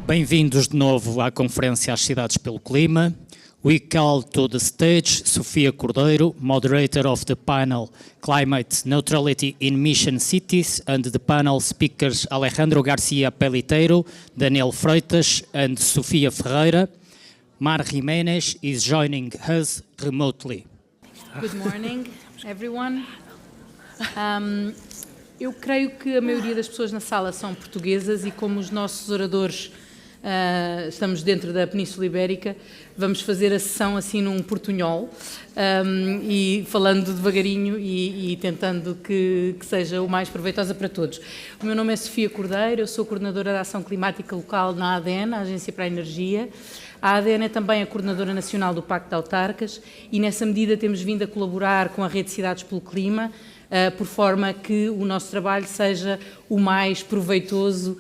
Bem-vindos de novo à Conferência às Cidades pelo Clima. We call to the stage Sofia Cordeiro, moderator of the panel Climate Neutrality in Mission Cities, and the panel speakers Alejandro Garcia Peliteiro, Daniel Freitas and Sofia Ferreira. Mar Jimenez is joining us remotely. Good morning, everyone. Eu creio que a maioria das pessoas na sala são portuguesas e como os nossos oradores estamos dentro da Península Ibérica, vamos fazer a sessão assim num portunhol e falando devagarinho e tentando que seja o mais proveitosa para todos. O meu nome é Sofia Cordeiro, eu sou coordenadora da Ação Climática Local na ADN, a Agência para a Energia. A ADN é também a coordenadora nacional do Pacto de Autarcas e nessa medida temos vindo a colaborar com a Rede Cidades pelo Clima, por forma que o nosso trabalho seja o mais proveitoso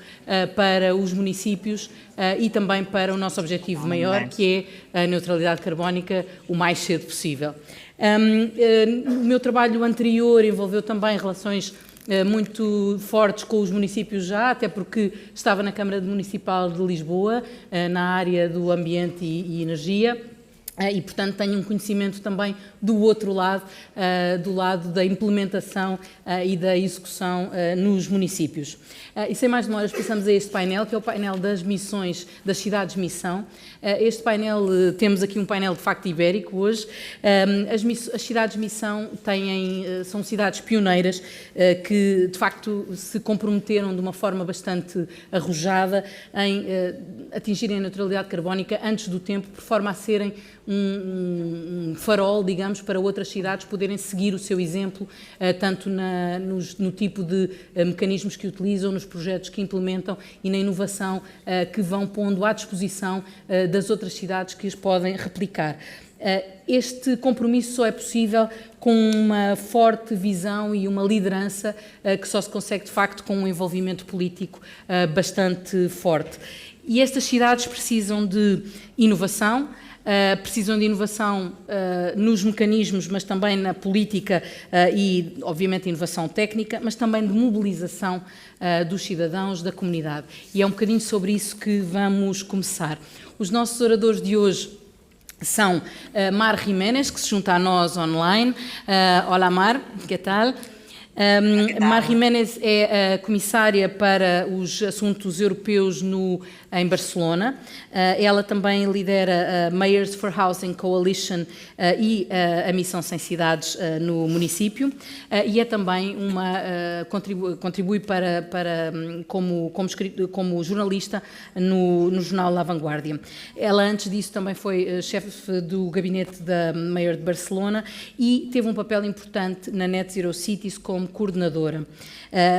para os municípios e também para o nosso objetivo maior, que é a neutralidade carbónica o mais cedo possível. O meu trabalho anterior envolveu também relações muito fortes com os municípios já, até porque estava na Câmara Municipal de Lisboa, na área do ambiente e energia. E, portanto, tenho um conhecimento também do outro lado, do lado da implementação e da execução nos municípios. E sem mais demoras, passamos a este painel, que é o painel das missões das cidades-missão. Este painel, temos aqui um painel de facto ibérico hoje. As cidades-missão são cidades pioneiras que, de facto, se comprometeram de uma forma bastante arrojada em atingirem a neutralidade carbónica antes do tempo, por forma a serem um farol, digamos, para outras cidades poderem seguir o seu exemplo, tanto no tipo de mecanismos que utilizam, nos projetos que implementam e na inovação que vão pondo à disposição das outras cidades que as podem replicar. Este compromisso só é possível com uma forte visão e uma liderança que só se consegue, de facto, com um envolvimento político bastante forte. E estas cidades precisam de inovação, precisam de inovação nos mecanismos, mas também na política e, obviamente, inovação técnica, mas também de mobilização dos cidadãos, da comunidade. E é um bocadinho sobre isso que vamos começar. Os nossos oradores de hoje são Mar Jimenez, que se junta a nós online. Olá, Mar, que tal? Mar Jimenez é a comissária para os assuntos europeus em Barcelona. Ela também lidera a Mayors for Housing Coalition e a Missão Sem Cidades no município e é também contribui como jornalista no jornal La Vanguardia. Ela antes disso também foi chefe do gabinete da Mayor de Barcelona e teve um papel importante na Net Zero Cities como coordenadora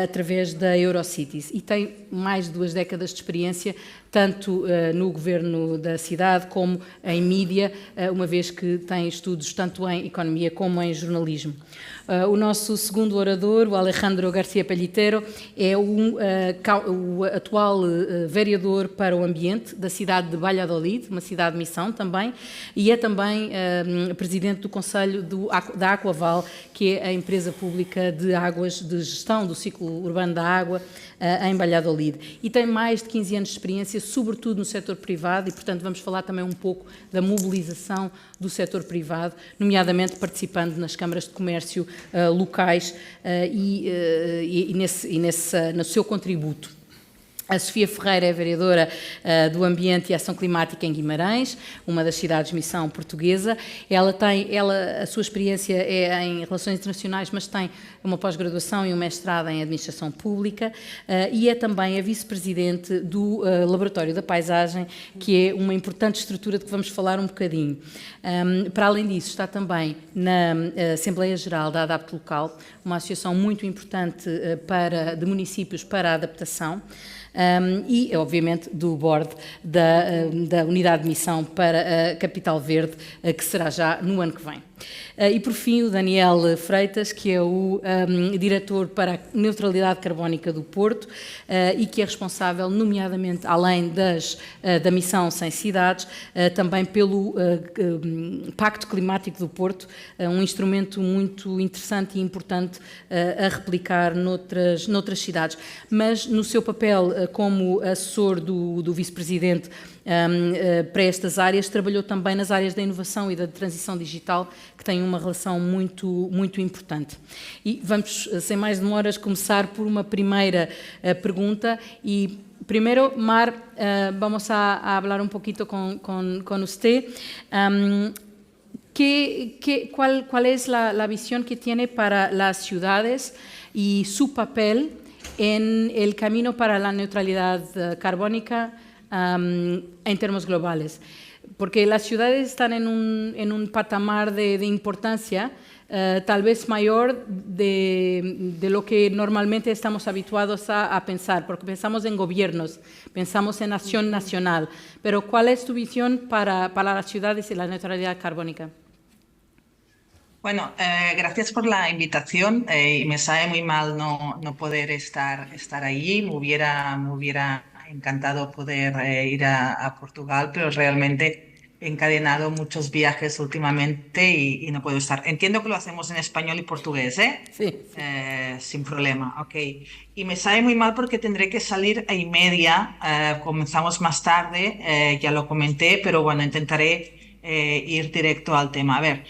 através da Eurocities e tem mais de 2 décadas de experiência tanto no governo da cidade como em mídia, uma vez que tem estudos tanto em economia como em jornalismo. O nosso segundo orador, o Alejandro Garcia Peliteiro, é o atual vereador para o ambiente da cidade de Valladolid, uma cidade-missão também, e é também presidente do Conselho da Aquaval, que é a empresa pública de águas, de gestão do ciclo urbano da água em Valladolid. E tem mais de 15 anos de experiência, sobretudo no setor privado, e, portanto, vamos falar também um pouco da mobilização do setor privado, nomeadamente participando nas câmaras de comércio locais no seu contributo. A Sofia Ferreira é vereadora do Ambiente e Ação Climática em Guimarães, uma das cidades-missão portuguesa. A sua experiência é em relações internacionais, mas tem uma pós-graduação e um mestrado em administração pública e é também a vice-presidente do Laboratório da Paisagem, que é uma importante estrutura de que vamos falar um bocadinho. Para além disso, está também na Assembleia Geral da ADAPT Local, uma associação muito importante de municípios para a adaptação. E, obviamente, do board da Unidade de Missão para a Capital Verde, que será já no ano que vem. E por fim o Daniel Freitas, que é o diretor para a neutralidade carbónica do Porto e que é responsável, nomeadamente, além da missão 100 cidades, também pelo Pacto Climático do Porto, um instrumento muito interessante e importante a replicar noutras cidades. Mas no seu papel como assessor do vice-presidente para estas áreas, trabalhou também nas áreas da inovação e da transição digital, que têm uma relação muito, muito importante. E vamos, sem mais demoras, começar por uma primeira pergunta. E primeiro, Mar, vamos a hablar un poquito con usted. ¿Cuál es la visión que tiene para las ciudades y su papel en el camino para la neutralidad carbónica en términos globales? Porque las ciudades están en un patamar de importancia tal vez mayor de lo que normalmente estamos habituados a pensar, porque pensamos en gobiernos, pensamos en acción nacional. Pero ¿cuál es tu visión para las ciudades y la neutralidad carbónica? Bueno, gracias por la invitación y me sabe muy mal no poder estar allí. Me hubiera encantado poder ir a Portugal, pero realmente he encadenado muchos viajes últimamente y no puedo estar. Entiendo que lo hacemos en español y portugués, ¿eh? Sí. Sin problema, ok. Y me sabe muy mal porque tendré que salir a 1:30. Comenzamos más tarde, ya lo comenté, pero bueno, intentaré ir directo al tema. A ver,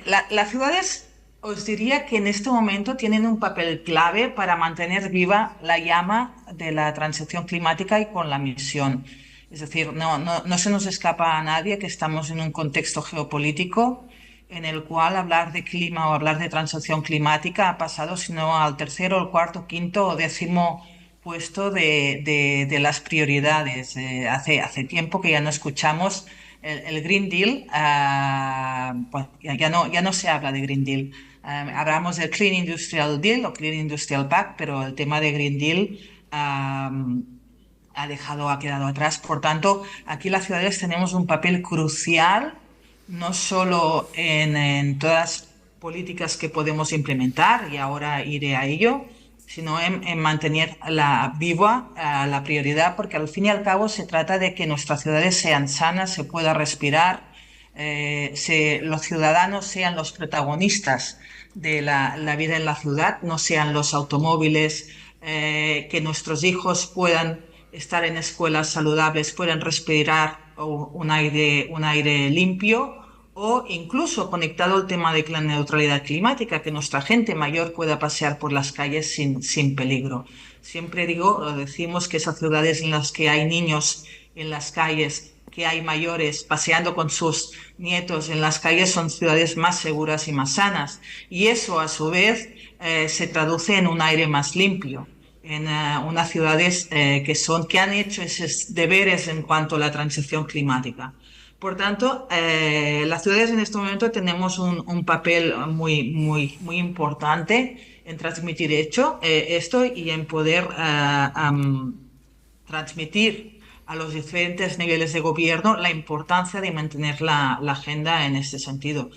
las ciudades os diría que en este momento tienen un papel clave para mantener viva la llama de la transición climática y con la misión. Es decir, no se nos escapa a nadie que estamos en un contexto geopolítico en el cual hablar de clima o hablar de transición climática ha pasado sino al tercero, el cuarto, quinto o 10º puesto de las prioridades. Hace tiempo que ya no escuchamos el Green Deal, pues ya no se habla de Green Deal. Hablamos del Clean Industrial Deal o Clean Industrial Pact, pero el tema de Green Deal ha quedado atrás. Por tanto, aquí las ciudades tenemos un papel crucial, no solo en todas las políticas que podemos implementar, y ahora iré a ello, sino en mantener viva la prioridad, porque al fin y al cabo se trata de que nuestras ciudades sean sanas, se pueda respirar, los ciudadanos sean los protagonistas de la vida en la ciudad, no sean los automóviles, que nuestros hijos puedan estar en escuelas saludables, puedan respirar un aire limpio, o incluso conectado al tema de la neutralidad climática, que nuestra gente mayor pueda pasear por las calles sin peligro. Siempre decimos que esas ciudades en las que hay niños en las calles, que hay mayores paseando con sus nietos en las calles, son ciudades más seguras y más sanas. Y eso, a su vez, se traduce en un aire más limpio, en unas ciudades que han hecho esos deberes en cuanto a la transición climática. Por tanto, las ciudades en este momento tenemos un papel muy importante en transmitir esto y en poder transmitir a los diferentes niveles de gobierno la importancia de mantener la agenda en este sentido.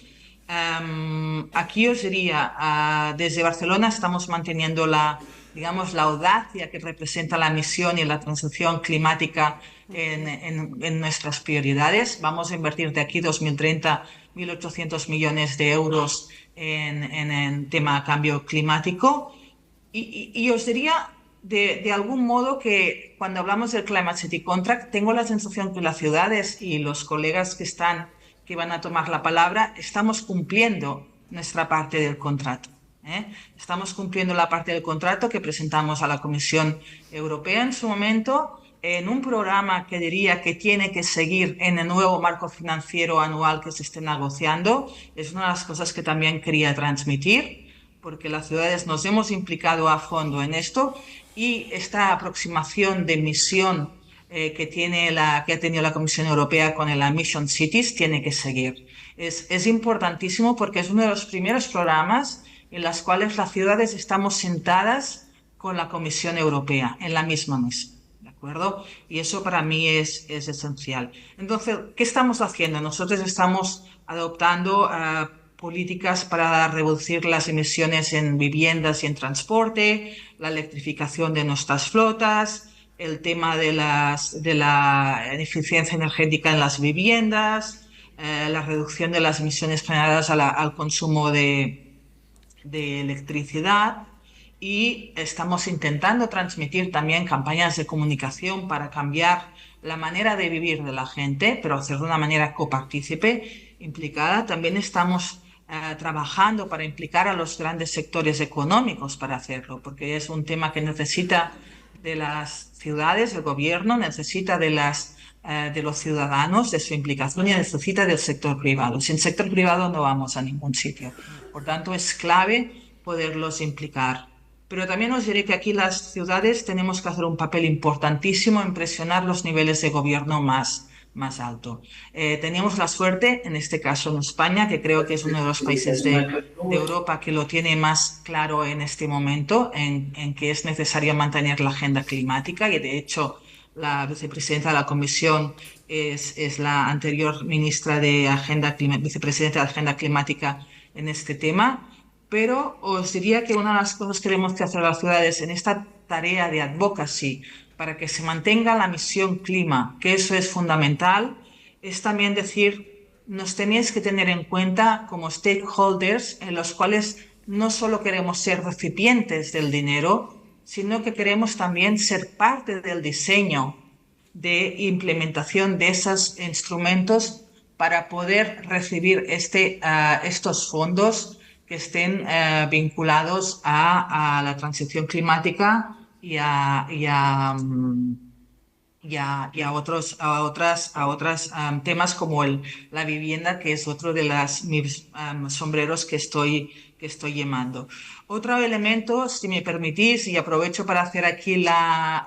Aquí os diría, desde Barcelona estamos manteniendo la audacia que representa la misión y la transición climática en nuestras prioridades. Vamos a invertir de aquí 2030 1.800 millones de euros en tema cambio climático. Y os diría de algún modo que cuando hablamos del Climate City Contract, tengo la sensación que las ciudades y los colegas que van a tomar la palabra, estamos cumpliendo nuestra parte del contrato. Estamos cumpliendo la parte del contrato que presentamos a la Comisión Europea en su momento, en un programa que diría que tiene que seguir en el nuevo marco financiero anual que se esté negociando. Es una de las cosas que también quería transmitir, porque las ciudades nos hemos implicado a fondo en esto, y esta aproximación de misión que ha tenido la Comisión Europea con el Mission Cities tiene que seguir. Es importantísimo porque es uno de los primeros programas en los cuales las ciudades estamos sentadas con la Comisión Europea en la misma mesa, ¿de acuerdo? Y eso para mí es esencial. Entonces, ¿qué estamos haciendo? Nosotros estamos adoptando políticas para reducir las emisiones en viviendas y en transporte, la electrificación de nuestras flotas, el tema de la eficiencia energética en las viviendas, la reducción de las emisiones generadas al consumo de electricidad. Y estamos intentando transmitir también campañas de comunicación para cambiar la manera de vivir de la gente, pero hacerlo de una manera copartícipe, implicada. También estamos trabajando para implicar a los grandes sectores económicos para hacerlo, porque es un tema que necesita de las ciudades, el gobierno necesita de los ciudadanos, de su implicación, y necesita del sector privado. Sin sector privado no vamos a ningún sitio. Por tanto, es clave poderlos implicar. Pero también os diré que aquí las ciudades tenemos que hacer un papel importantísimo en presionar los niveles de gobierno más alto. Teníamos la suerte, en este caso en España, que creo que es uno de los países de Europa que lo tiene más claro en este momento, en que es necesario mantener la agenda climática, y de hecho la vicepresidenta de la Comisión es la anterior ministra de vicepresidenta de Agenda Climática en este tema. Pero os diría que una de las cosas que tenemos que hacer las ciudades en esta tarea de advocacy para que se mantenga la misión clima, que eso es fundamental, es también decir, nos tenéis que tener en cuenta como stakeholders en los cuales no solo queremos ser recipientes del dinero, sino que queremos también ser parte del diseño de implementación de esos instrumentos para poder recibir estos fondos que estén vinculados a la transición climática y a otros temas como la vivienda, que es otro de mis sombreros que estoy llamando. Otro elemento, si me permitís, y aprovecho para hacer aquí la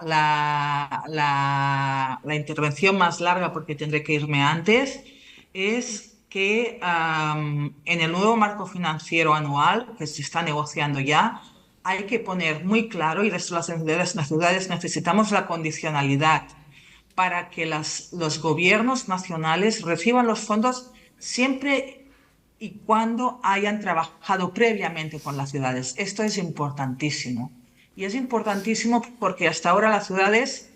intervención más larga porque tendré que irme antes, es que en el nuevo marco financiero anual que se está negociando ya, hay que poner muy claro, y las ciudades necesitamos la condicionalidad para que los gobiernos nacionales reciban los fondos siempre y cuando hayan trabajado previamente con las ciudades. Esto es importantísimo. Y es importantísimo porque hasta ahora las ciudades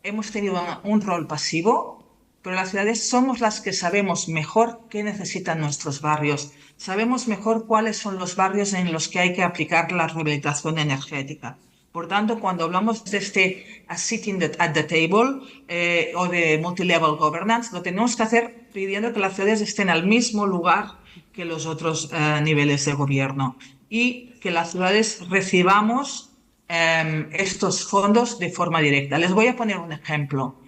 hemos tenido un rol pasivo, pero las ciudades somos las que sabemos mejor qué necesitan nuestros barrios. Sabemos mejor cuáles son los barrios en los que hay que aplicar la rehabilitación energética. Por tanto, cuando hablamos de sitting at the table o de multilevel governance, lo tenemos que hacer pidiendo que las ciudades estén al mismo lugar que los otros niveles de gobierno y que las ciudades recibamos estos fondos de forma directa. Les voy a poner un ejemplo.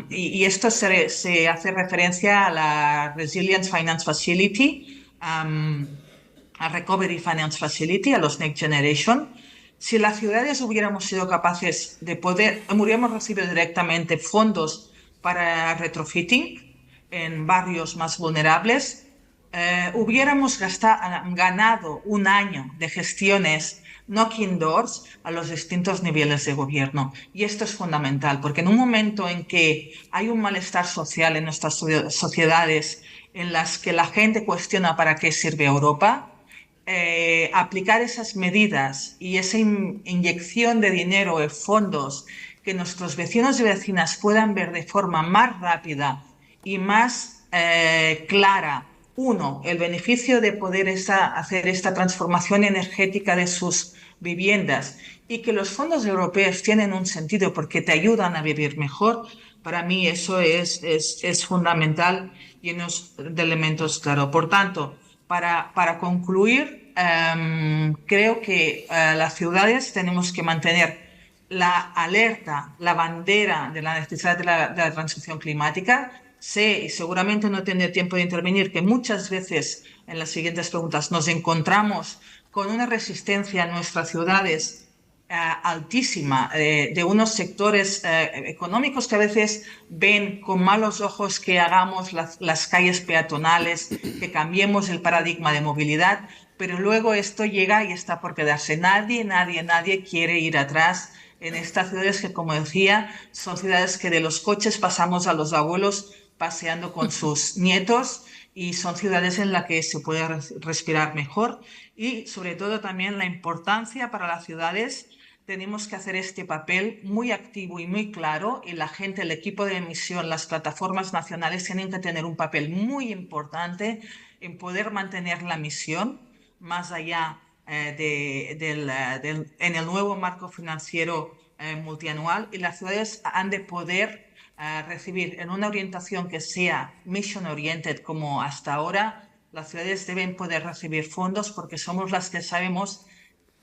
Y esto se hace referencia a la Resilience Finance Facility, a Recovery Finance Facility, a los Next Generation. Si las ciudades hubiéramos sido capaces hubiéramos recibido directamente fondos para retrofitting en barrios más vulnerables, hubiéramos ganado un año de gestiones knocking doors a los distintos niveles de gobierno. Y esto es fundamental, porque en un momento en que hay un malestar social en nuestras sociedades, en las que la gente cuestiona para qué sirve Europa, aplicar esas medidas y esa inyección de dinero, de fondos, que nuestros vecinos y vecinas puedan ver de forma más rápida y más clara, el beneficio de poder hacer esta transformación energética de sus viviendas, y que los fondos europeos tienen un sentido porque te ayudan a vivir mejor. Para mí eso es fundamental y unos de elementos claros. Por tanto, para concluir, creo que las ciudades tenemos que mantener la alerta, la bandera de la necesidad de la transición climática. Sé, y seguramente no tendré tiempo de intervenir, que muchas veces en las siguientes preguntas nos encontramos con una resistencia en nuestras ciudades altísima de unos sectores económicos que a veces ven con malos ojos que hagamos las calles peatonales, que cambiemos el paradigma de movilidad, pero luego esto llega y está por quedarse. Nadie quiere ir atrás en estas ciudades que, como decía, son ciudades que de los coches pasamos a los abuelos paseando con sus nietos, y son ciudades en las que se puede respirar mejor y sobre todo también la importancia para las ciudades. Tenemos que hacer este papel muy activo y muy claro y la gente, el equipo de emisión, las plataformas nacionales tienen que tener un papel muy importante en poder mantener la misión más allá en el nuevo marco financiero multianual y las ciudades han de poder recibir en una orientación que sea mission oriented como hasta ahora. Las ciudades deben poder recibir fondos porque somos las que sabemos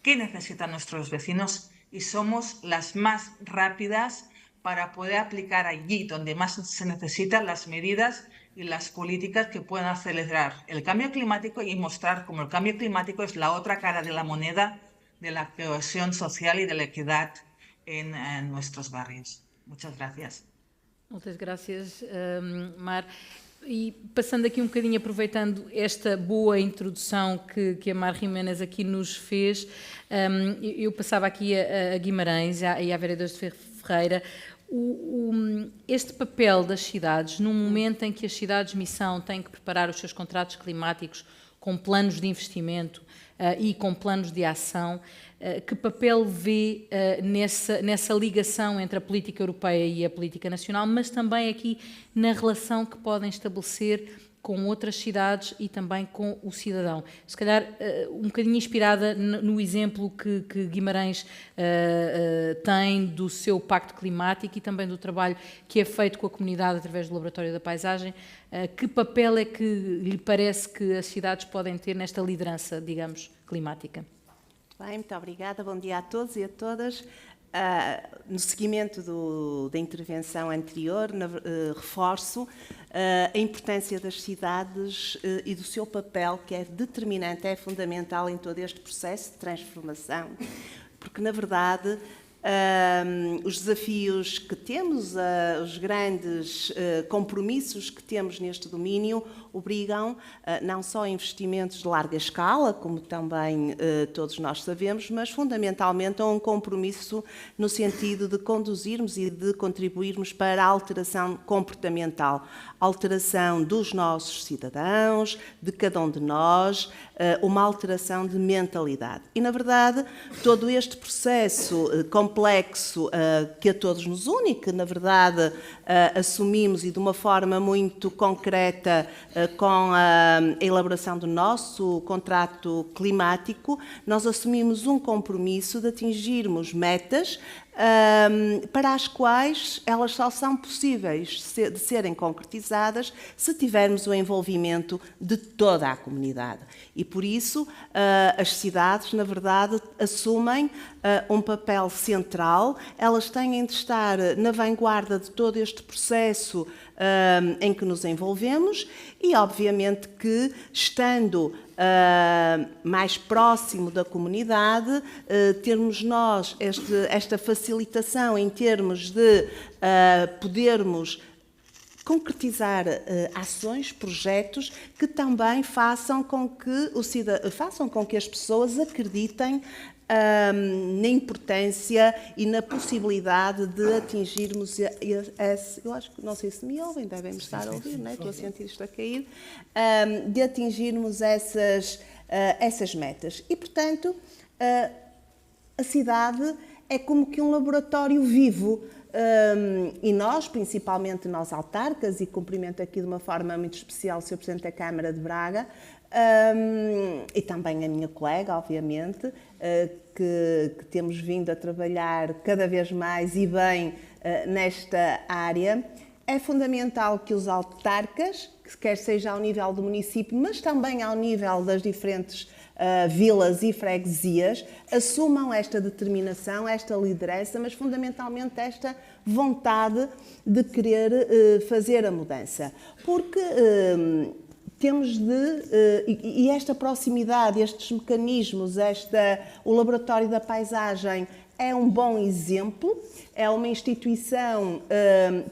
qué necesitan nuestros vecinos y somos las más rápidas para poder aplicar allí donde más se necesitan las medidas y las políticas que puedan acelerar el cambio climático y mostrar cómo el cambio climático es la otra cara de la moneda de la cohesión social y de la equidad en nuestros barrios. Muchas gracias. Muitas graças, Mar. E passando aqui um bocadinho, aproveitando esta boa introdução que a Mar Jiménez aqui nos fez, eu passava aqui a Guimarães e a vereadora de Ferreira este papel das cidades, num momento em que as cidades-missão têm que preparar os seus contratos climáticos com planos de investimento e com planos de ação, que papel vê nessa ligação entre a política europeia e a política nacional, mas também aqui na relação que podem estabelecer com outras cidades e também com o cidadão. Se calhar um bocadinho inspirada no exemplo que Guimarães tem do seu pacto climático e também do trabalho que é feito com a comunidade através do Laboratório da Paisagem, que papel é que lhe parece que as cidades podem ter nesta liderança, digamos, climática? Bem, muito obrigada. Bom dia a todos e a todas. No seguimento da intervenção anterior, reforço a importância das cidades e do seu papel, que é determinante, é fundamental em todo este processo de transformação, porque, na verdade, os desafios que temos, os grandes compromissos que temos neste domínio obrigam não só a investimentos de larga escala, como também todos nós sabemos, mas fundamentalmente a um compromisso no sentido de conduzirmos e de contribuirmos para a alteração comportamental, alteração dos nossos cidadãos, de cada um de nós, uma alteração de mentalidade. E, na verdade, todo este processo complexo que a todos nos une, que, na verdade, assumimos e de uma forma muito concreta com a elaboração do nosso contrato climático, nós assumimos um compromisso de atingirmos metas para as quais elas só são possíveis de serem concretizadas se tivermos o envolvimento de toda a comunidade. E, por isso, as cidades, na verdade, assumem um papel central, elas têm de estar na vanguarda de todo este processo em que nos envolvemos e, obviamente, que, estando mais próximo da comunidade, termos nós esta facilitação em termos de podermos concretizar ações, projetos que também façam com que as pessoas acreditem na importância e na possibilidade de atingirmos eu acho que, não sei se me ouvem, devem me estar a ouvir, não é? Estou a sentir isto a cair, de atingirmos essas metas. E, portanto, a cidade é como que um laboratório vivo. E nós, principalmente nós autarcas, e cumprimento aqui de uma forma muito especial o Sr. Presidente da Câmara de Braga, e também a minha colega, obviamente, que temos vindo a trabalhar cada vez mais e bem nesta área, é fundamental que os autarcas, quer seja ao nível do município, mas também ao nível das diferentes vilas e freguesias, assumam esta determinação, esta liderança, mas fundamentalmente esta vontade de querer fazer a mudança. Porque temos e esta proximidade, estes mecanismos, o Laboratório da Paisagem é um bom exemplo, é uma instituição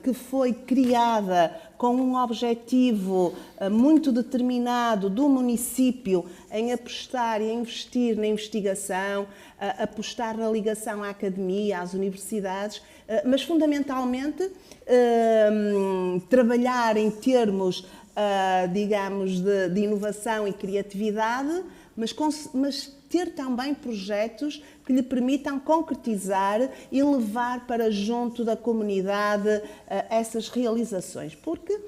que foi criada com um objetivo muito determinado do município em apostar e investir na investigação, apostar na ligação à academia, às universidades, mas fundamentalmente trabalhar em termos digamos, de inovação e criatividade, mas ter também projetos que lhe permitam concretizar e levar para junto da comunidade essas realizações. Porque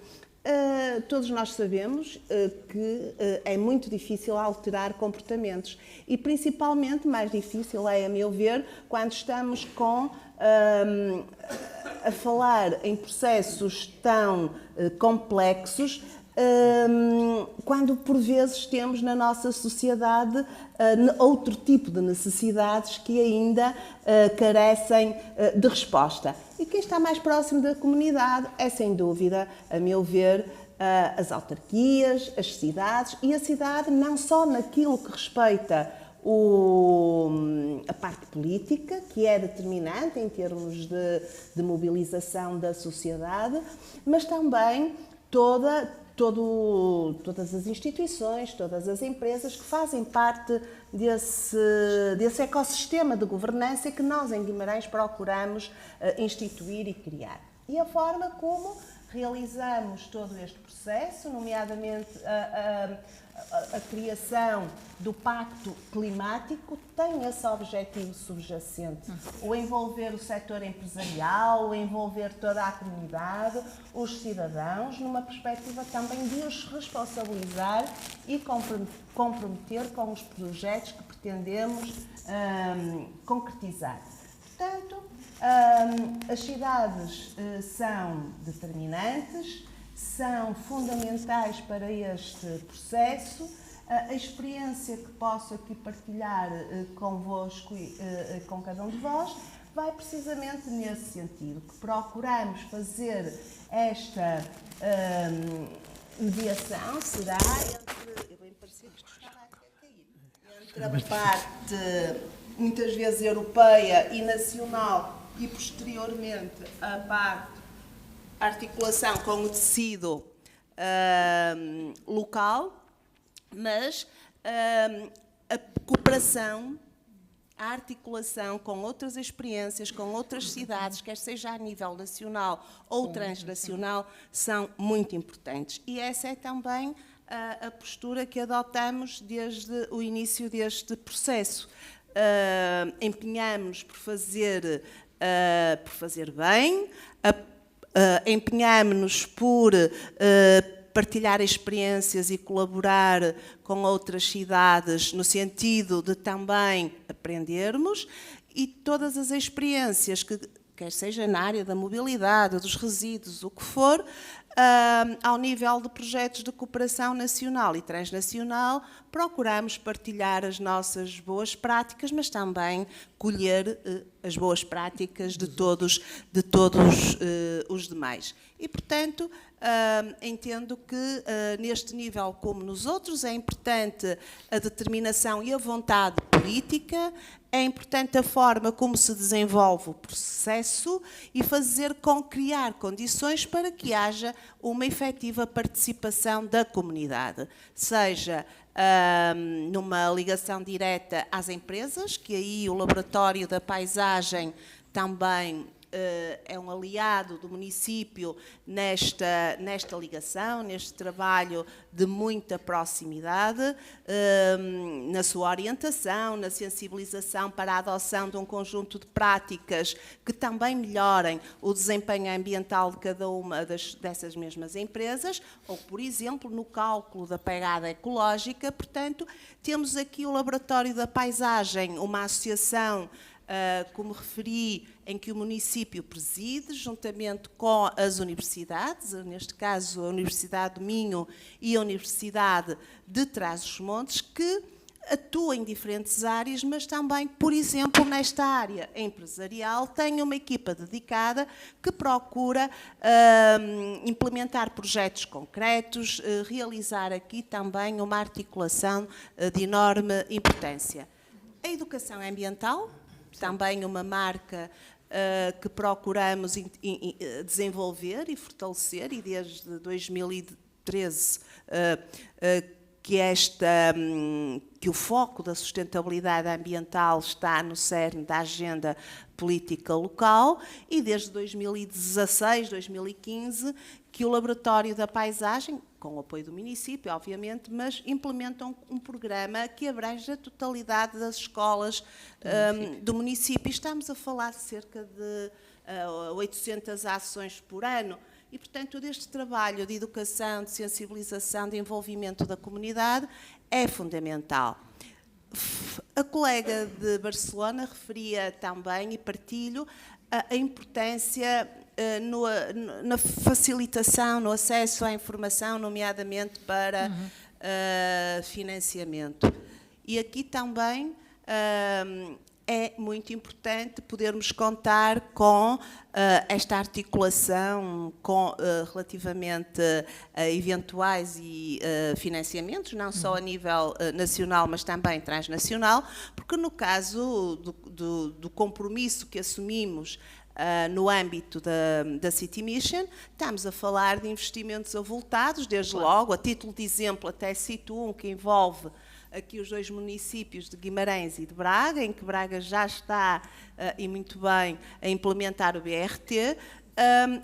todos nós sabemos que é muito difícil alterar comportamentos e, principalmente, mais difícil é, a meu ver, quando estamos a falar em processos tão complexos, quando por vezes temos na nossa sociedade outro tipo de necessidades que ainda carecem de resposta. E quem está mais próximo da comunidade é, sem dúvida, a meu ver, as autarquias, as cidades, e a cidade não só naquilo que respeita a parte política, que é determinante em termos de mobilização da sociedade, mas também todas as instituições, todas as empresas que fazem parte desse ecossistema de governança que nós, em Guimarães, procuramos instituir e criar. E a forma como realizamos todo este processo, nomeadamente a criação do Pacto Climático, tem esse objetivo subjacente, o envolver o setor empresarial, o envolver toda a comunidade, os cidadãos, numa perspectiva também de os responsabilizar e comprometer com os projetos que pretendemos concretizar. Portanto, as cidades são determinantes, são fundamentais para este processo. A experiência que posso aqui partilhar convosco e com cada um de vós vai precisamente nesse sentido, que procuramos fazer esta mediação, será entre, eu bem parecia que isto estava a cair, entre a parte, muitas vezes, europeia e nacional e, posteriormente, a parte articulação com o tecido local, mas a cooperação, a articulação com outras experiências, com outras cidades, quer seja a nível nacional ou transnacional, são muito importantes. E essa é também a postura que adotamos desde o início deste processo. Empenhamos por fazer bem, empenhamos-nos por partilhar experiências e colaborar com outras cidades no sentido de também aprendermos, e todas as experiências, quer seja na área da mobilidade, dos resíduos, o que for, ao nível de projetos de cooperação nacional e transnacional, procuramos partilhar as nossas boas práticas, mas também colher as boas práticas de todos os demais. E, portanto, entendo que neste nível, como nos outros, é importante a determinação e a vontade política, é importante a forma como se desenvolve o processo e criar condições para que haja uma efetiva participação da comunidade, seja numa ligação direta às empresas, que aí o Laboratório da Paisagem também é um aliado do município nesta ligação, neste trabalho de muita proximidade, na sua orientação, na sensibilização para a adoção de um conjunto de práticas que também melhorem o desempenho ambiental de cada uma dessas mesmas empresas, ou, por exemplo, no cálculo da pegada ecológica. Portanto, temos aqui o Laboratório da Paisagem, uma associação, como referi, em que o município preside, juntamente com as universidades, neste caso a Universidade do Minho e a Universidade de Trás-os-Montes, que atua em diferentes áreas, mas também, por exemplo, nesta área empresarial, tem uma equipa dedicada que procura implementar projetos concretos, realizar aqui também uma articulação de enorme importância. A educação ambiental, também uma marca que procuramos desenvolver e fortalecer, e desde 2013 que o foco da sustentabilidade ambiental está no cerne da agenda política local, e desde 2016, 2015, que o Laboratório da Paisagem, com o apoio do município, obviamente, mas implementam um programa que abrange a totalidade das escolas do município. Estamos a falar de cerca de 800 ações por ano e, portanto, todo este trabalho de educação, de sensibilização, de envolvimento da comunidade é fundamental. A colega de Barcelona referia também, e partilho, a importância na facilitação, no acesso à informação, nomeadamente para financiamento. E aqui também é muito importante podermos contar com esta articulação relativamente a eventuais financiamentos, não só a nível nacional, mas também transnacional, porque no caso do compromisso que assumimos no âmbito da City Mission, estamos a falar de investimentos avultados, desde logo, a título de exemplo, até cito um que envolve aqui os 2 municípios de Guimarães e de Braga, em que Braga já está, e muito bem, a implementar o BRT,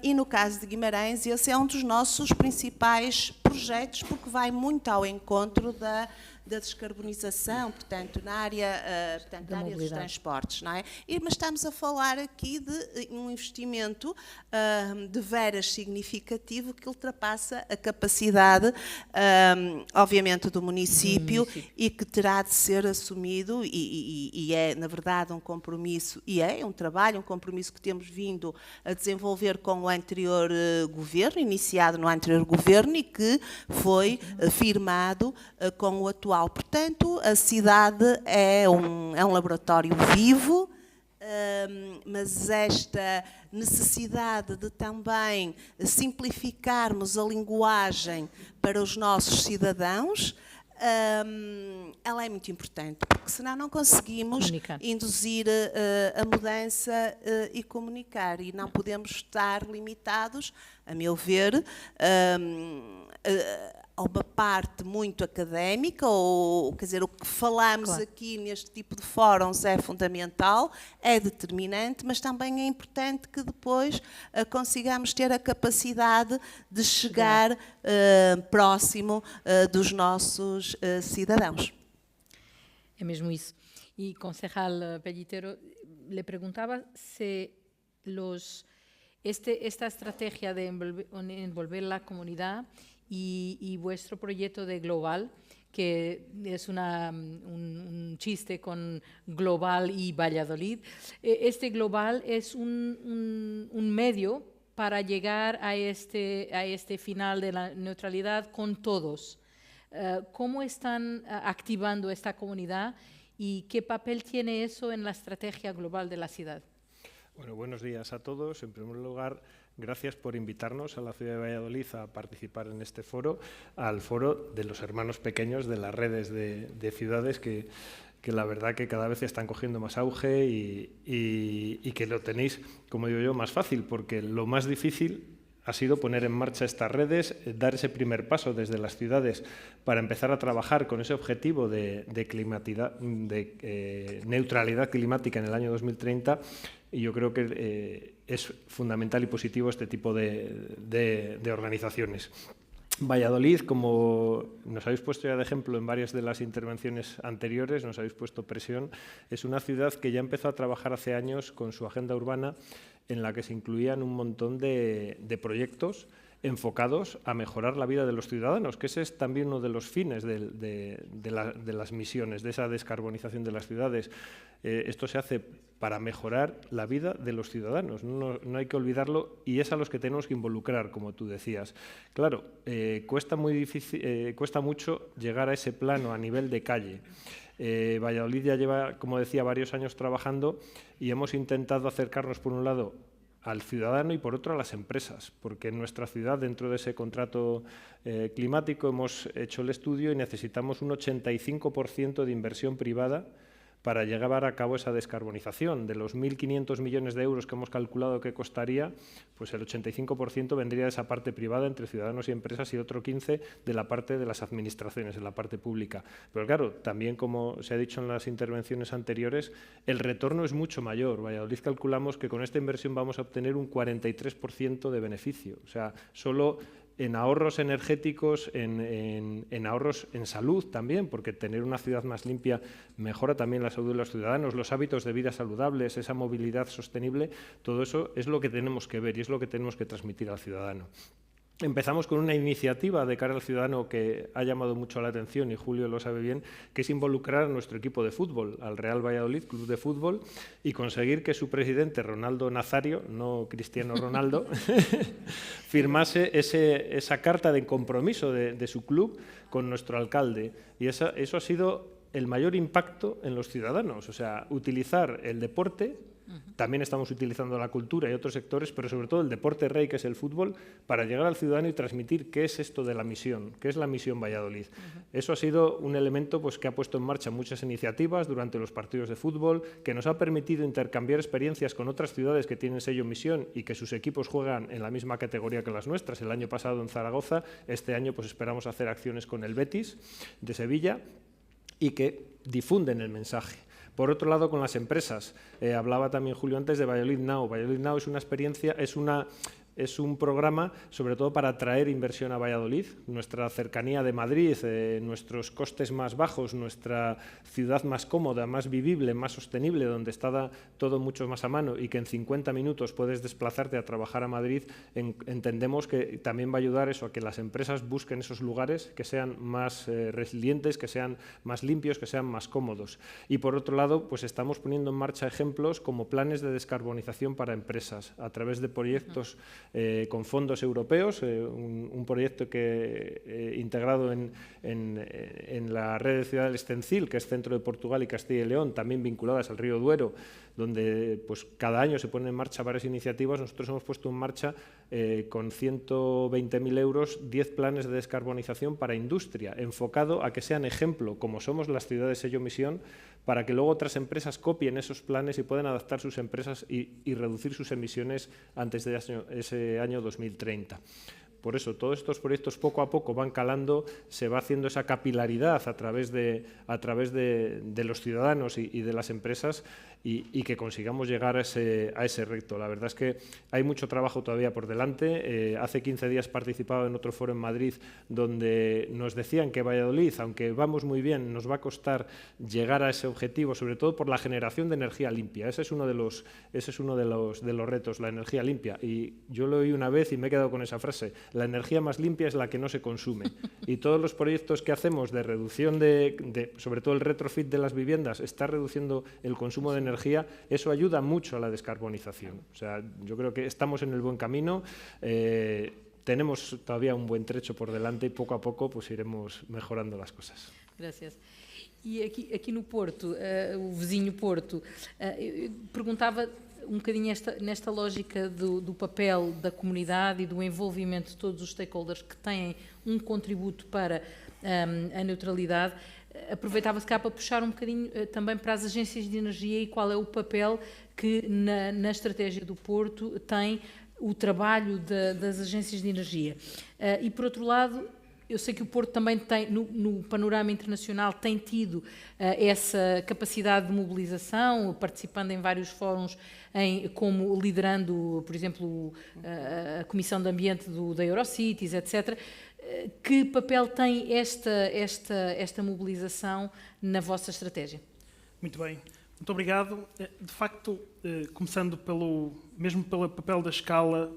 e no caso de Guimarães, esse é um dos nossos principais projetos, porque vai muito ao encontro da descarbonização, portanto, na área dos transportes, não é? Mas estamos a falar aqui de um investimento de veras significativo que ultrapassa a capacidade, obviamente, do município e que terá de ser assumido e é, na verdade, um compromisso, e é um trabalho, um compromisso que temos vindo a desenvolver com o anterior governo, iniciado no anterior governo e que foi firmado com o atual. Portanto, a cidade é um laboratório vivo, mas esta necessidade de também simplificarmos a linguagem para os nossos cidadãos, ela é muito importante, porque senão não conseguimos induzir a mudança e comunicar, e não podemos estar limitados, a meu ver, a uma parte muito académica, ou quer dizer, o que falamos aqui neste tipo de fóruns é fundamental, é determinante, mas também é importante que depois consigamos ter a capacidade de chegar próximo dos nossos cidadãos. É mesmo isso. E, concejal Pellitero, le preguntaba se esta estrategia de envolver la comunidad y vuestro proyecto de Global, que es un chiste con Global y Valladolid. Este Global es un medio para llegar a este final de la neutralidad con todos. ¿Cómo están activando esta comunidad y qué papel tiene eso en la estrategia global de la ciudad? Bueno, buenos días a todos. En primer lugar, gracias por invitarnos a la ciudad de Valladolid a participar en este foro, al foro de los hermanos pequeños de las redes de ciudades que la verdad que cada vez están cogiendo más auge y que lo tenéis, como digo yo, más fácil, porque lo más difícil ha sido poner en marcha estas redes, dar ese primer paso desde las ciudades para empezar a trabajar con ese objetivo de neutralidad climática en el año 2030, y yo creo que es fundamental y positivo este tipo de organizaciones. Valladolid, como nos habéis puesto ya de ejemplo en varias de las intervenciones anteriores, nos habéis puesto presión, es una ciudad que ya empezó a trabajar hace años con su agenda urbana, en la que se incluían un montón de proyectos enfocados a mejorar la vida de los ciudadanos, que ese es también uno de los fines de las misiones, de esa descarbonización de las ciudades. Esto se hace para mejorar la vida de los ciudadanos, no hay que olvidarlo, y es a los que tenemos que involucrar, como tú decías. Claro, cuesta mucho llegar a ese plano a nivel de calle. Valladolid ya lleva, como decía, varios años trabajando y hemos intentado acercarnos, por un lado, al ciudadano y, por otro, a las empresas, porque en nuestra ciudad, dentro de ese contrato climático, hemos hecho el estudio y necesitamos un 85% de inversión privada para llevar a cabo esa descarbonización. De los 1.500 millones de euros que hemos calculado que costaría, pues el 85% vendría de esa parte privada entre ciudadanos y empresas y otro 15% de la parte de las administraciones, de la parte pública. Pero claro, también como se ha dicho en las intervenciones anteriores, el retorno es mucho mayor. Valladolid calculamos que con esta inversión vamos a obtener un 43% de beneficio. O sea, solo en ahorros energéticos, en ahorros en salud también, porque tener una ciudad más limpia mejora también la salud de los ciudadanos, los hábitos de vida saludables, esa movilidad sostenible, todo eso es lo que tenemos que ver y es lo que tenemos que transmitir al ciudadano. Empezamos con una iniciativa de cara al ciudadano que ha llamado mucho la atención, y Julio lo sabe bien, que es involucrar a nuestro equipo de fútbol, al Real Valladolid Club de Fútbol, y conseguir que su presidente, Ronaldo Nazario, no Cristiano Ronaldo, firmase esa carta de compromiso de su club con nuestro alcalde. Y eso ha sido el mayor impacto en los ciudadanos, o sea, utilizar el deporte. También estamos utilizando la cultura y otros sectores, pero sobre todo el deporte rey, que es el fútbol, para llegar al ciudadano y transmitir qué es esto de la misión, qué es la misión Valladolid. Eso ha sido un elemento pues, que ha puesto en marcha muchas iniciativas durante los partidos de fútbol, que nos ha permitido intercambiar experiencias con otras ciudades que tienen sello misión y que sus equipos juegan en la misma categoría que las nuestras. El año pasado en Zaragoza, este año pues, esperamos hacer acciones con el Betis de Sevilla y que difunden el mensaje. Por otro lado, con las empresas, hablaba también Julio antes de Valladolid Now. Valladolid Now es una experiencia, es un programa sobre todo para atraer inversión a Valladolid, nuestra cercanía de Madrid, nuestros costes más bajos, nuestra ciudad más cómoda, más vivible, más sostenible, donde está todo mucho más a mano y que en 50 minutos puedes desplazarte a trabajar a Madrid. Entendemos que también va a ayudar eso, a que las empresas busquen esos lugares que sean más resilientes, que sean más limpios, que sean más cómodos. Y por otro lado, pues estamos poniendo en marcha ejemplos como planes de descarbonización para empresas a través de proyectos con fondos europeos, un proyecto integrado en la red de ciudades Estencil, que es Centro de Portugal y Castilla y León, también vinculadas al río Duero, donde pues, cada año se ponen en marcha varias iniciativas. Nosotros hemos puesto en marcha con 120.000 euros 10 planes de descarbonización para industria, enfocado a que sean ejemplo, como somos las ciudades sello misión, para que luego otras empresas copien esos planes y puedan adaptar sus empresas y reducir sus emisiones antes de ese año 2030. Por eso, todos estos proyectos poco a poco van calando, se va haciendo esa capilaridad a través de los ciudadanos y de las empresas y que consigamos llegar a ese reto. La verdad es que hay mucho trabajo todavía por delante. Hace 15 días participaba en otro foro en Madrid donde nos decían que Valladolid, aunque vamos muy bien, nos va a costar llegar a ese objetivo, sobre todo por la generación de energía limpia. Ese es uno de los retos, la energía limpia. Y yo lo oí una vez y me he quedado con esa frase. La energía más limpia es la que no se consume. Y todos los proyectos que hacemos de reducción sobre todo el retrofit de las viviendas, está reduciendo el consumo de energía, eso ayuda mucho a la descarbonización. O sea, yo creo que estamos en el buen camino, tenemos todavía un buen trecho por delante y poco a poco pues iremos mejorando las cosas. Gracias. E aqui no Porto, o vizinho Porto, eu perguntava um bocadinho nesta lógica do papel da comunidade e do envolvimento de todos os stakeholders que têm um contributo para a neutralidade. Aproveitava-se cá para puxar um bocadinho também para as agências de energia e qual é o papel que na estratégia do Porto tem o trabalho das agências de energia. E por outro lado, eu sei que o Porto também tem, no panorama internacional, tem tido essa capacidade de mobilização, participando em vários fóruns, como liderando, por exemplo, a Comissão de Ambiente da Eurocities, etc. Que papel tem esta mobilização na vossa estratégia? Muito bem. Muito obrigado. De facto, começando pelo papel da escala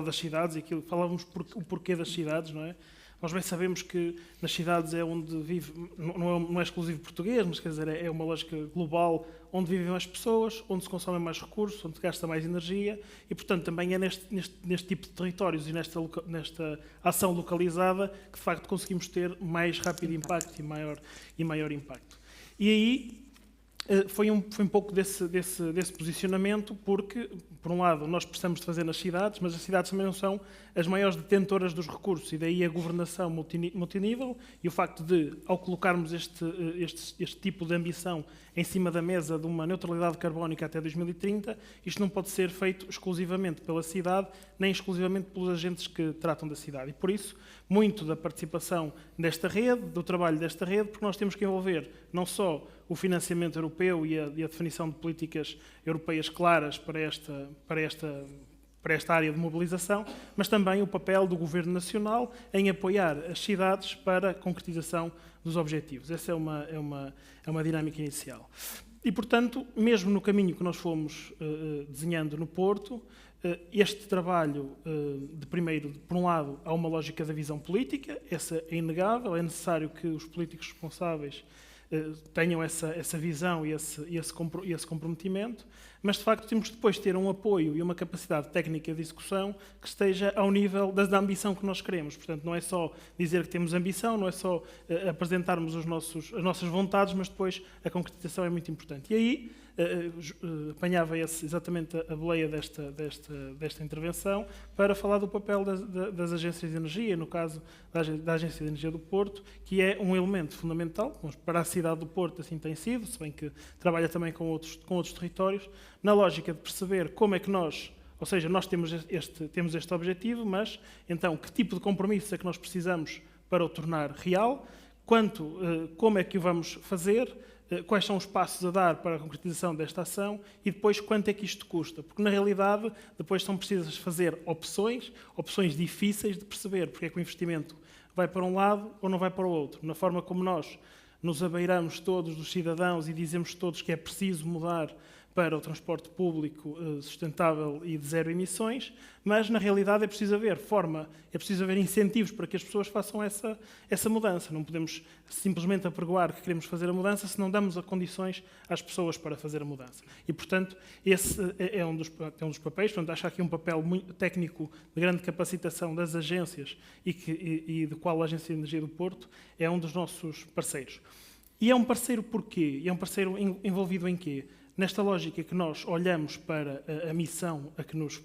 das cidades, e aquilo falávamos o porquê das cidades, não é? Nós bem sabemos que nas cidades é onde vive, não é exclusivo português, mas quer dizer, é uma lógica global, onde vivem mais pessoas, onde se consomem mais recursos, onde se gasta mais energia e, portanto, também é neste tipo de territórios e nesta ação localizada que, de facto, conseguimos ter mais rápido impacto e maior impacto. E aí foi um pouco desse posicionamento, porque, por um lado, nós precisamos de fazer nas cidades, mas as cidades também não são as maiores detentoras dos recursos, e daí a governação multinível e o facto de, ao colocarmos este tipo de ambição em cima da mesa de uma neutralidade carbónica até 2030, isto não pode ser feito exclusivamente pela cidade, nem exclusivamente pelos agentes que tratam da cidade. E por isso, muito da participação desta rede, do trabalho desta rede, porque nós temos que envolver não só o financiamento europeu e a definição de políticas europeias claras para para esta área de mobilização, mas também o papel do Governo Nacional em apoiar as cidades para a concretização dos objetivos. Essa é uma dinâmica inicial. E, portanto, mesmo no caminho que nós fomos desenhando no Porto, este trabalho, primeiro, por um lado, há uma lógica da visão política, essa é inegável, é necessário que os políticos responsáveis tenham essa visão e esse comprometimento, mas de facto temos depois de ter um apoio e uma capacidade técnica de execução que esteja ao nível da ambição que nós queremos. Portanto, não é só dizer que temos ambição, não é só apresentarmos as nossas vontades, mas depois a concretização é muito importante. E aí apanhava exatamente a boleia desta intervenção para falar do papel das agências de energia, no caso da Agência de Energia do Porto, que é um elemento fundamental para a cidade do Porto, assim tem sido, se bem que trabalha também com outros territórios, na lógica de perceber como é que nós, ou seja, nós temos este objetivo, mas então que tipo de compromisso é que nós precisamos para o tornar real, como é que o vamos fazer, quais são os passos a dar para a concretização desta ação e depois quanto é que isto custa. Porque, na realidade, depois são precisas fazer opções difíceis de perceber porque é que o investimento vai para um lado ou não vai para o outro. Na forma como nós nos abeiramos todos dos cidadãos e dizemos todos que é preciso mudar para o transporte público sustentável e de zero emissões, mas na realidade é preciso haver incentivos para que as pessoas façam essa mudança. Não podemos simplesmente apregoar que queremos fazer a mudança se não damos as condições às pessoas para fazer a mudança. E, portanto, esse é um dos papéis. Portanto, acho aqui um papel muito técnico de grande capacitação das agências e de qual a Agência de Energia do Porto é um dos nossos parceiros. E é um parceiro porquê? E é um parceiro envolvido em quê? Nesta lógica que nós olhamos para a missão a que nos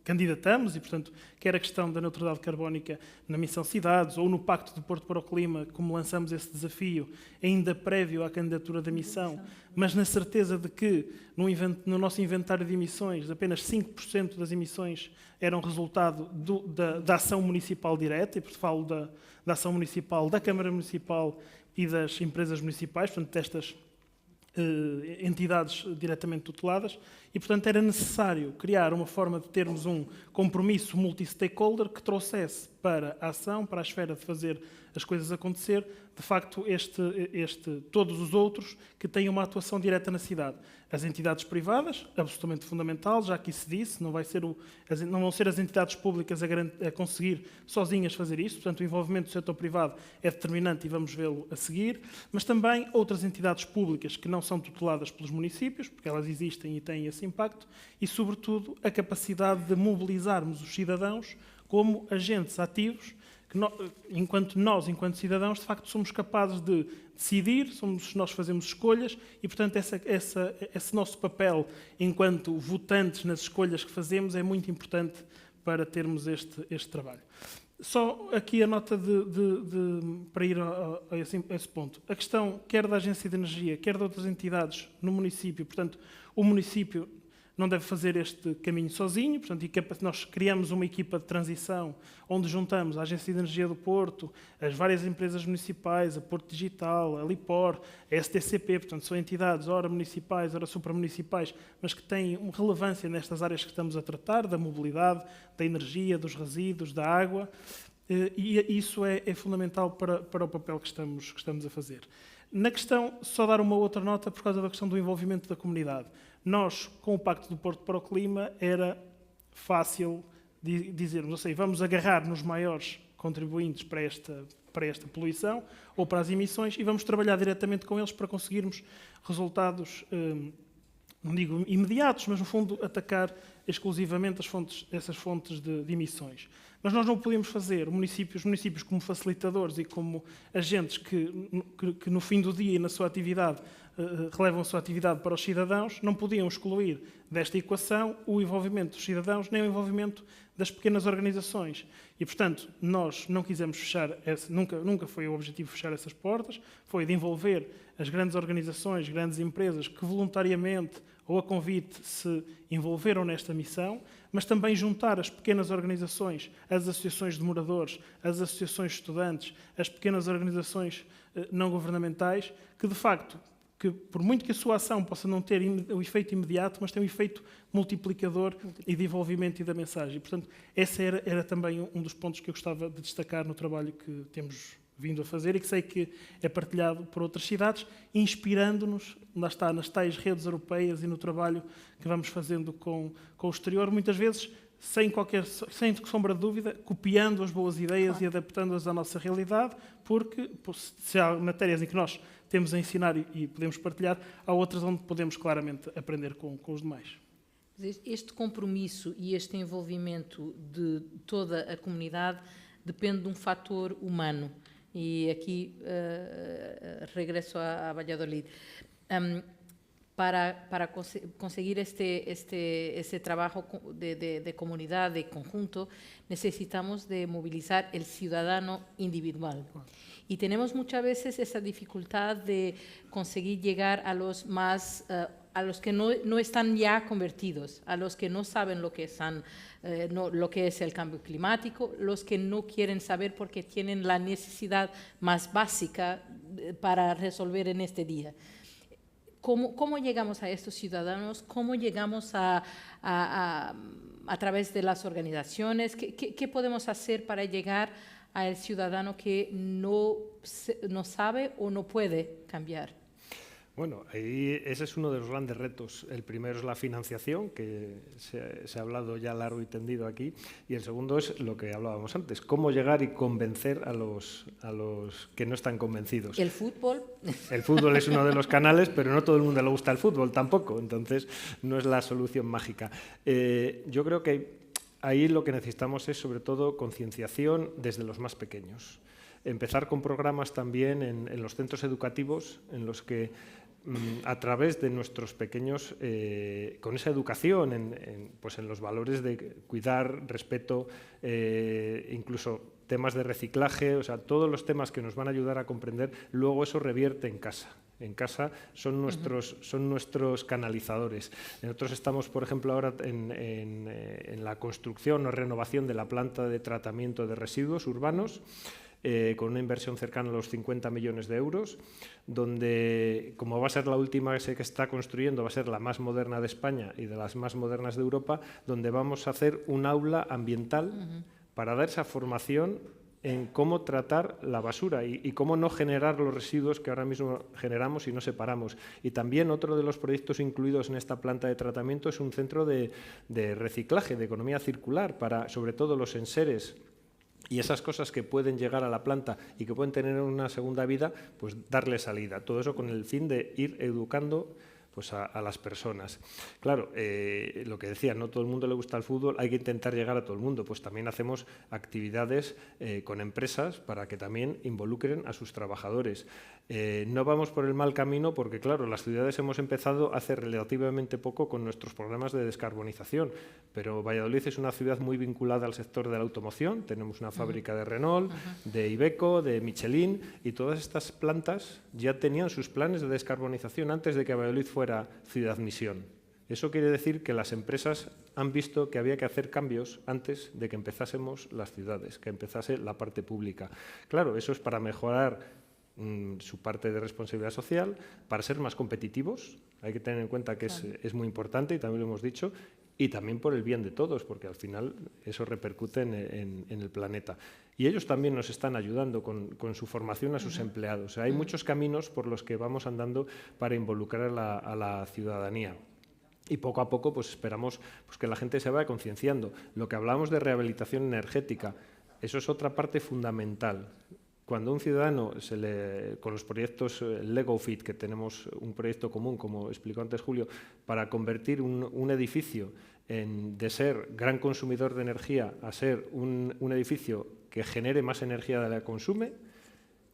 candidatamos e, portanto, quer a questão da neutralidade carbónica na missão cidades ou no Pacto do Porto para o Clima, como lançamos esse desafio ainda prévio à candidatura da missão, mas na certeza de que no nosso inventário de emissões apenas 5% das emissões eram resultado da ação municipal direta, e portanto falo da ação municipal, da Câmara Municipal e das empresas municipais, portanto destas entidades diretamente tuteladas, e, portanto, era necessário criar uma forma de termos um compromisso multi-stakeholder que trouxesse para a ação, para a esfera de fazer as coisas acontecer, de facto, todos os outros que têm uma atuação direta na cidade. As entidades privadas, absolutamente fundamental, já que se disse, não vão ser as entidades públicas a conseguir sozinhas fazer isto, portanto, o envolvimento do setor privado é determinante e vamos vê-lo a seguir, mas também outras entidades públicas que não são tuteladas pelos municípios, porque elas existem e têm esse impacto, e, sobretudo, a capacidade de mobilizarmos os cidadãos como agentes ativos, que enquanto cidadãos, de facto, somos capazes de decidir, nós fazemos escolhas e, portanto, esse nosso papel enquanto votantes nas escolhas que fazemos é muito importante para termos este trabalho. Só aqui a nota para ir a esse ponto. A questão, quer da Agência de Energia, quer de outras entidades no município, portanto, o município não deve fazer este caminho sozinho, portanto, nós criamos uma equipa de transição onde juntamos a Agência de Energia do Porto, as várias empresas municipais, a Porto Digital, a Lipor, a STCP, portanto, são entidades, ora municipais, ora supramunicipais, mas que têm uma relevância nestas áreas que estamos a tratar, da mobilidade, da energia, dos resíduos, da água, e isso é fundamental para o papel que estamos a fazer. Na questão, só dar uma outra nota por causa da questão do envolvimento da comunidade. Nós, com o Pacto do Porto para o Clima, era fácil dizermos, ou seja, vamos agarrar nos maiores contribuintes para esta poluição ou para as emissões e vamos trabalhar diretamente com eles para conseguirmos resultados, não digo imediatos, mas no fundo atacar exclusivamente essas fontes de emissões. Mas nós não podíamos fazer, os municípios como facilitadores e como agentes que no fim do dia e na sua atividade relevam a sua atividade para os cidadãos, não podiam excluir desta equação o envolvimento dos cidadãos nem o envolvimento das pequenas organizações. E, portanto, nós não quisemos fechar, nunca foi o objetivo fechar essas portas, foi de envolver as grandes organizações, grandes empresas que voluntariamente ou a convite se envolveram nesta missão, mas também juntar as pequenas organizações, as associações de moradores, as associações de estudantes, as pequenas organizações não governamentais, que de facto porque por muito que a sua ação possa não ter o efeito imediato, mas tem um efeito multiplicador e de envolvimento e da mensagem. E, portanto, esse era também um dos pontos que eu gostava de destacar no trabalho que temos vindo a fazer e que sei que é partilhado por outras cidades, inspirando-nos, lá está, nas tais redes europeias e no trabalho que vamos fazendo com o exterior, muitas vezes sem sombra de dúvida, copiando as boas ideias e adaptando-as à nossa realidade, porque se há matérias em que nós temos a ensinar e podemos partilhar, há outras onde podemos claramente aprender com os demais. Este compromisso e este envolvimento de toda a comunidade depende de um fator humano. E aqui regresso a Valladolid. Para conseguir este trabajo de comunidad, de conjunto, necesitamos de movilizar el ciudadano individual. Y tenemos muchas veces esa dificultad de conseguir llegar a los más... a los que no están ya convertidos, a los que no saben lo que es el cambio climático, los que no quieren saber porque tienen la necesidad más básica para resolver en este día. ¿Cómo llegamos a estos ciudadanos? ¿Cómo llegamos a través de las organizaciones? ¿Qué podemos hacer para llegar al ciudadano que no sabe o no puede cambiar? Bueno, ahí ese es uno de los grandes retos. El primero es la financiación, que se ha hablado ya largo y tendido aquí, y el segundo es lo que hablábamos antes, cómo llegar y convencer a los que no están convencidos. ¿El fútbol? El fútbol es uno de los canales, pero no todo el mundo le gusta el fútbol tampoco, entonces no es la solución mágica. Yo creo que ahí lo que necesitamos es sobre todo concienciación desde los más pequeños. Empezar con programas también en los centros educativos en los que a través de nuestros pequeños, con esa educación pues en los valores de cuidar, respeto, incluso temas de reciclaje, o sea, todos los temas que nos van a ayudar a comprender, luego eso revierte en casa. En casa son nuestros canalizadores. Nosotros estamos, por ejemplo, ahora en la construcción o renovación de la planta de tratamiento de residuos urbanos, con una inversión cercana a los 50 millones de euros, donde, como va a ser la última que se está construyendo, va a ser la más moderna de España y de las más modernas de Europa, donde vamos a hacer un aula ambiental para dar esa formación en cómo tratar la basura y cómo no generar los residuos que ahora mismo generamos y no separamos. Y también otro de los proyectos incluidos en esta planta de tratamiento es un centro de reciclaje, de economía circular, para sobre todo los enseres y esas cosas que pueden llegar a la planta y que pueden tener una segunda vida, pues darle salida. Todo eso con el fin de ir educando pues a las personas. Claro, lo que decía, no todo el mundo le gusta el fútbol, hay que intentar llegar a todo el mundo. Pues también hacemos actividades con empresas para que también involucren a sus trabajadores. No vamos por el mal camino porque, claro, las ciudades hemos empezado hace relativamente poco con nuestros programas de descarbonización, pero Valladolid es una ciudad muy vinculada al sector de la automoción. Tenemos una fábrica de Renault, de Iveco, de Michelin, y todas estas plantas ya tenían sus planes de descarbonización antes de que Valladolid fuera ciudad misión. Eso quiere decir que las empresas han visto que había que hacer cambios antes de que empezásemos las ciudades, que empezase la parte pública. Claro, eso es para mejorar su parte de responsabilidad social, para ser más competitivos. Hay que tener en cuenta que es muy importante, y también lo hemos dicho, y también por el bien de todos, porque al final eso repercute en el planeta. Y ellos también nos están ayudando con su formación a sus empleados. O sea, hay muchos caminos por los que vamos andando para involucrar a la ciudadanía. Y poco a poco pues esperamos pues, que la gente se vaya concienciando. Lo que hablamos de rehabilitación energética, eso es otra parte fundamental. Cuando un ciudadano, con los proyectos Lego Fit, que tenemos un proyecto común, como explicó antes Julio, para convertir un edificio de ser gran consumidor de energía a ser un edificio que genere más energía de la que consume,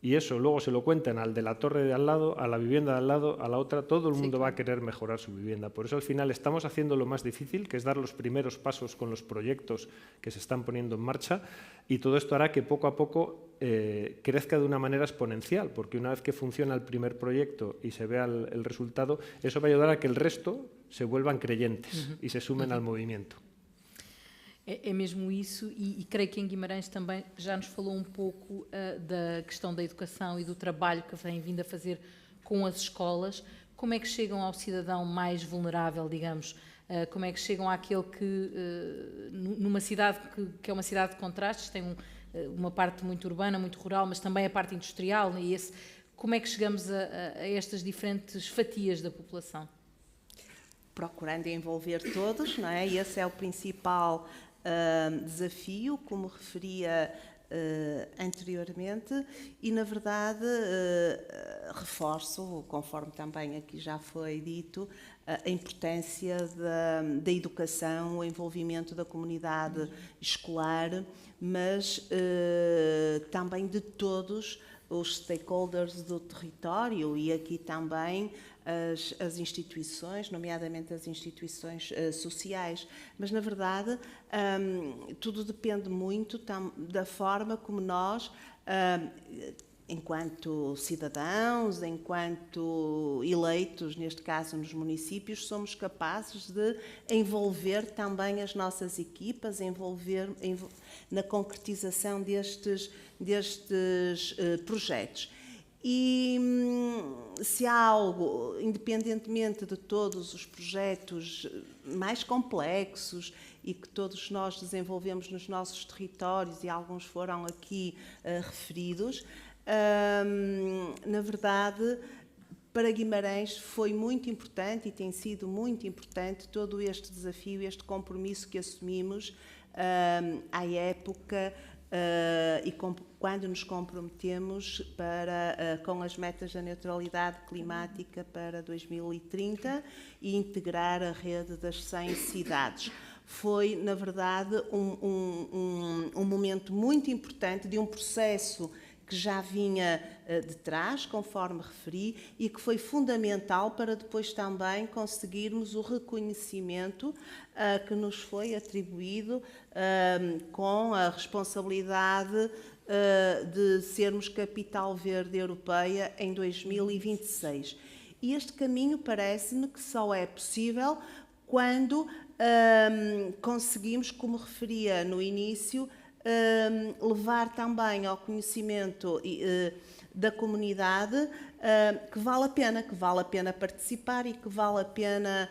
y eso luego se lo cuentan al de la torre de al lado, a la vivienda de al lado, a la otra, todo el mundo va a querer mejorar su vivienda. Por eso al final estamos haciendo lo más difícil, que es dar los primeros pasos con los proyectos que se están poniendo en marcha, y todo esto hará que poco a poco crezca de una manera exponencial, porque una vez que funciona el primer proyecto y se vea el resultado, eso va a ayudar a que el resto se vuelvan creyentes y se sumen al movimiento. É mesmo isso, e creio que em Guimarães também já nos falou um pouco da questão da educação e do trabalho que vem vindo a fazer com as escolas, como é que chegam ao cidadão mais vulnerável, digamos? Como é que chegam àquele que, numa cidade que é uma cidade de contrastes, tem uma parte muito urbana, muito rural, mas também a parte industrial, e como é que chegamos a estas diferentes fatias da população? Procurando envolver todos, não é? Esse é o principal desafio, como referia anteriormente, e na verdade reforço, conforme também aqui já foi dito, a importância da educação, o envolvimento da comunidade escolar, mas também de todos os stakeholders do território, e aqui também as instituições, nomeadamente as instituições sociais. Mas, na verdade, tudo depende muito da forma como nós, enquanto cidadãos, enquanto eleitos, neste caso nos municípios, somos capazes de envolver também as nossas equipas, envolver na concretização destes projetos. E se há algo, independentemente de todos os projetos mais complexos e que todos nós desenvolvemos nos nossos territórios, e alguns foram aqui referidos, na verdade, para Guimarães foi muito importante e tem sido muito importante todo este desafio, este compromisso que assumimos à época e quando nos comprometemos com as metas da neutralidade climática para 2030 e integrar a rede das 100 cidades. Foi, na verdade, um momento muito importante de um processo que já vinha de trás, conforme referi, e que foi fundamental para depois também conseguirmos o reconhecimento que nos foi atribuído com a responsabilidade de sermos capital verde europeia em 2026. E este caminho parece-me que só é possível quando conseguimos, como referia no início, levar também ao conhecimento da comunidade que vale a pena participar e que vale a pena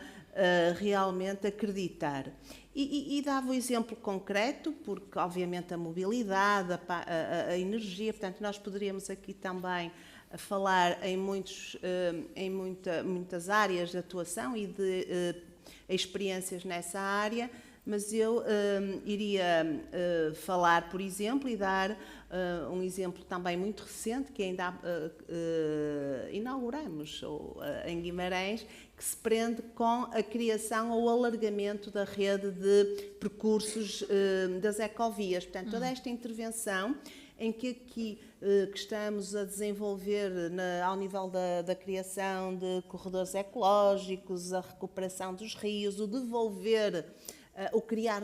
realmente acreditar. E dava o exemplo concreto, porque obviamente a mobilidade, a energia, portanto nós poderíamos aqui também falar em muitas áreas de atuação e de experiências nessa área, mas eu iria falar, por exemplo, e dar um exemplo também muito recente, que ainda inauguramos em Guimarães, que se prende com a criação ou alargamento da rede de percursos das ecovias. Portanto, toda esta intervenção em que aqui que estamos a desenvolver ao nível da criação de corredores ecológicos, a recuperação dos rios, o devolver, o criar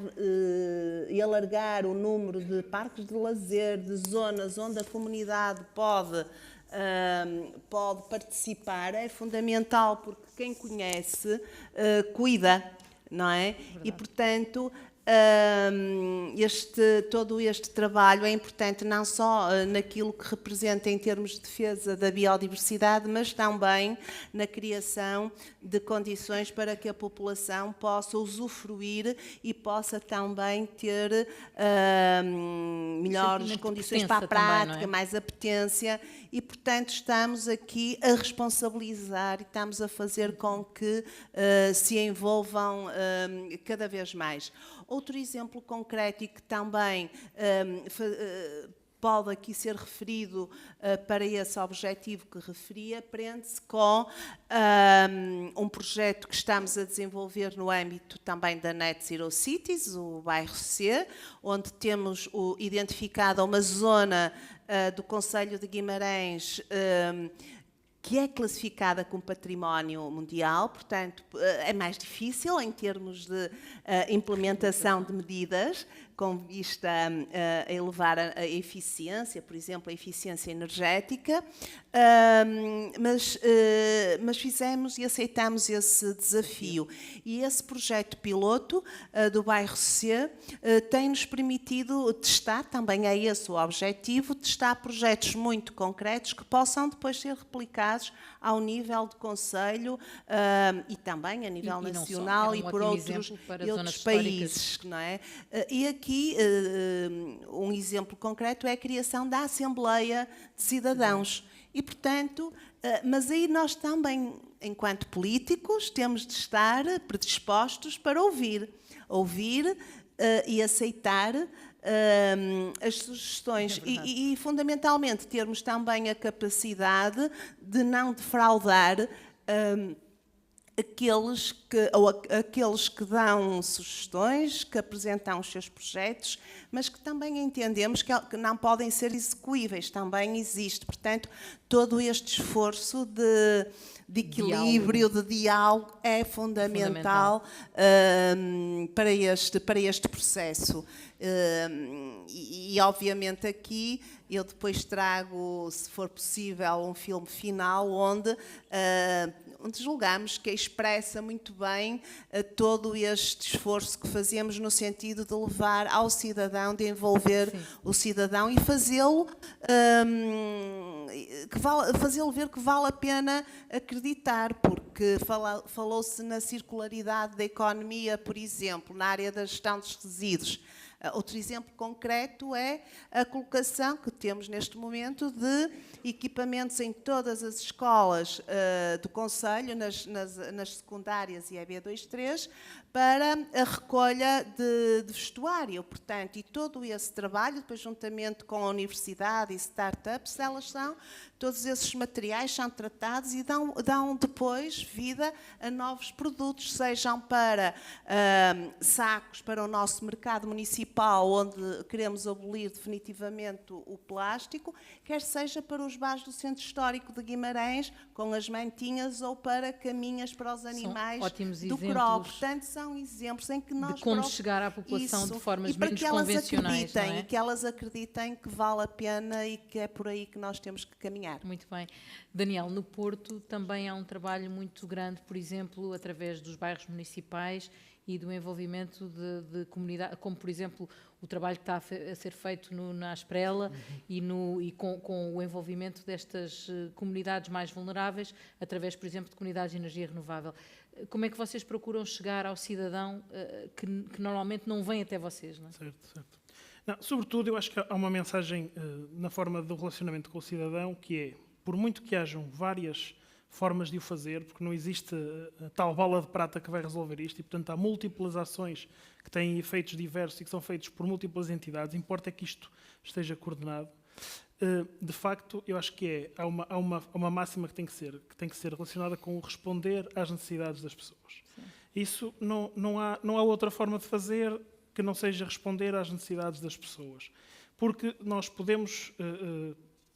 e alargar o número de parques de lazer, de zonas onde a comunidade pode participar, é fundamental, porque quem conhece cuida, não é? Verdade. E, portanto, todo este trabalho é importante não só naquilo que representa em termos de defesa da biodiversidade, mas também na criação de condições para que a população possa usufruir e possa também ter melhores condições para a prática, também, não é? Mais apetência, e portanto estamos aqui a responsabilizar e estamos a fazer com que se envolvam cada vez mais. Outro exemplo concreto e que também pode aqui ser referido para esse objetivo que referia, prende-se com um projeto que estamos a desenvolver no âmbito também da Net Zero Cities, o bairro C, onde temos identificado uma zona do concelho de Guimarães que é classificada como património mundial, portanto, é mais difícil em termos de implementação de medidas, com vista a elevar a eficiência, por exemplo, a eficiência energética, mas fizemos e aceitamos esse desafio. E esse projeto piloto do bairro C tem-nos permitido testar, também é esse o objetivo, testar projetos muito concretos que possam depois ser replicados ao nível de concelho e também a nível nacional e por outros países. Não é? E aqui um exemplo concreto é a criação da Assembleia de Cidadãos. E, portanto, mas aí nós também, enquanto políticos, temos de estar predispostos para ouvir e aceitar as sugestões e, fundamentalmente, termos também a capacidade de não defraudar aqueles que dão sugestões, que apresentam os seus projetos, mas que também entendemos que não podem ser execuíveis, também existe. Portanto, todo este esforço de equilíbrio, de diálogo, é fundamental. Para este processo. E, obviamente, aqui eu depois trago, se for possível, um filme final onde julgamos que expressa muito bem todo este esforço que fazemos no sentido de levar ao cidadão, de envolver o cidadão e fazê-lo ver que vale a pena acreditar, porque falou-se na circularidade da economia, por exemplo, na área da gestão dos resíduos. Outro exemplo concreto é a colocação que temos neste momento de equipamentos em todas as escolas do concelho, nas secundárias e EB23, para a recolha de vestuário. Portanto, e todo esse trabalho, depois juntamente com a universidade e startups, todos esses materiais são tratados e dão depois vida a novos produtos, sejam para sacos para o nosso mercado municipal, onde queremos abolir definitivamente o plástico, quer seja para os bares do Centro Histórico de Guimarães, com as mantinhas, ou para caminhas para os animais do CRO. Portanto, são exemplos em que nós... De como chegar à população de formas menos convencionais, não é? E que elas acreditem que vale a pena e que é por aí que nós temos que caminhar. Muito bem. Daniel, no Porto também há um trabalho muito grande, por exemplo, através dos bairros municipais e do envolvimento de comunidade, como, por exemplo, o trabalho que está a ser feito na Asprela e com o envolvimento destas comunidades mais vulneráveis, através, por exemplo, de comunidades de energia renovável. Como é que vocês procuram chegar ao cidadão que normalmente não vem até vocês? Não é? Certo. Não, sobretudo, eu acho que há uma mensagem na forma do relacionamento com o cidadão, que é, por muito que hajam várias formas de o fazer, porque não existe a tal bala de prata que vai resolver isto, e, portanto, há múltiplas ações que têm efeitos diversos e que são feitos por múltiplas entidades, importa é que isto esteja coordenado. De facto, eu acho que há uma máxima que tem que ser relacionada com o responder às necessidades das pessoas. Sim. Isso não há outra forma de fazer que não seja responder às necessidades das pessoas. Porque nós podemos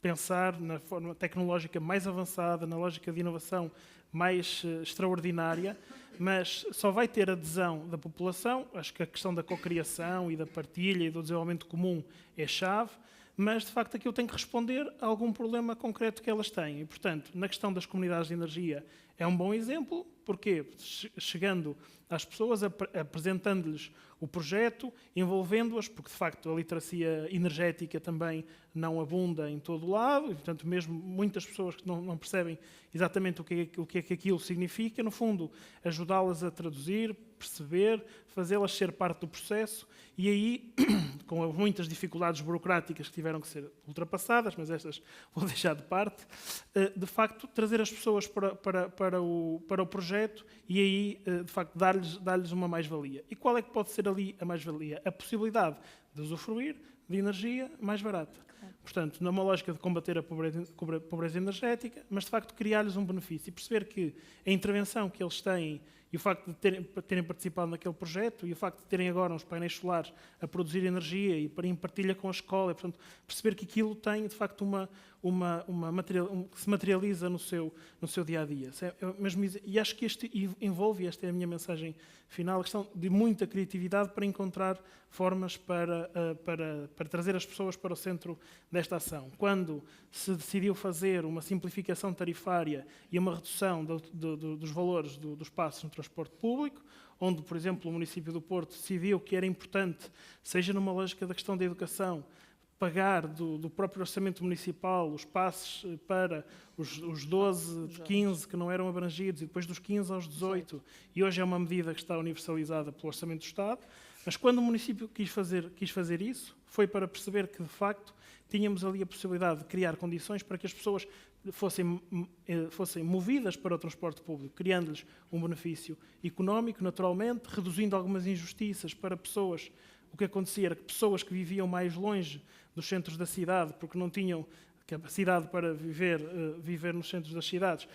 pensar na forma tecnológica mais avançada, na lógica de inovação mais extraordinária, mas só vai ter adesão da população. Acho que a questão da cocriação e da partilha e do desenvolvimento comum é chave, mas, de facto, aquilo tem que responder a algum problema concreto que elas têm. E, portanto, na questão das comunidades de energia, é um bom exemplo. Porquê? Chegando às pessoas, apresentando-lhes o projeto, envolvendo-as, porque, de facto, a literacia energética também não abunda em todo o lado, e, portanto, mesmo muitas pessoas que não percebem exatamente o que é que aquilo significa, no fundo, ajudá-las a traduzir, perceber, fazê-las ser parte do processo, e aí, com muitas dificuldades burocráticas que tiveram que ser ultrapassadas, mas estas vou deixar de parte, de facto, trazer as pessoas para o projeto e aí, de facto, dar-lhes uma mais-valia. E qual é que pode ser ali a mais-valia? A possibilidade de usufruir de energia mais barata. Portanto, numa lógica de combater a pobreza energética, mas de facto criar-lhes um benefício e perceber que a intervenção que eles têm e o facto de terem participado naquele projeto e o facto de terem agora uns painéis solares a produzir energia e em partilha com a escola, e, portanto, perceber que aquilo tem de facto que se materializa no seu dia-a-dia. E acho que isto envolve, esta é a minha mensagem final, a questão de muita criatividade para encontrar formas para trazer as pessoas para o centro desta ação. Quando se decidiu fazer uma simplificação tarifária e uma redução dos valores dos passos no transporte público, onde, por exemplo, o município do Porto decidiu que era importante, seja numa lógica da questão da educação, pagar do próprio orçamento municipal os passes para os 12, 15 que não eram abrangidos e depois dos 15 aos 18, e hoje é uma medida que está universalizada pelo Orçamento do Estado, mas quando o município quis fazer isso, foi para perceber que, de facto, tínhamos ali a possibilidade de criar condições para que as pessoas fossem movidas para o transporte público, criando-lhes um benefício económico, naturalmente, reduzindo algumas injustiças para pessoas. O que acontecia era que pessoas que viviam mais longe dos centros da cidade, porque não tinham capacidade para viver nos centros das cidades,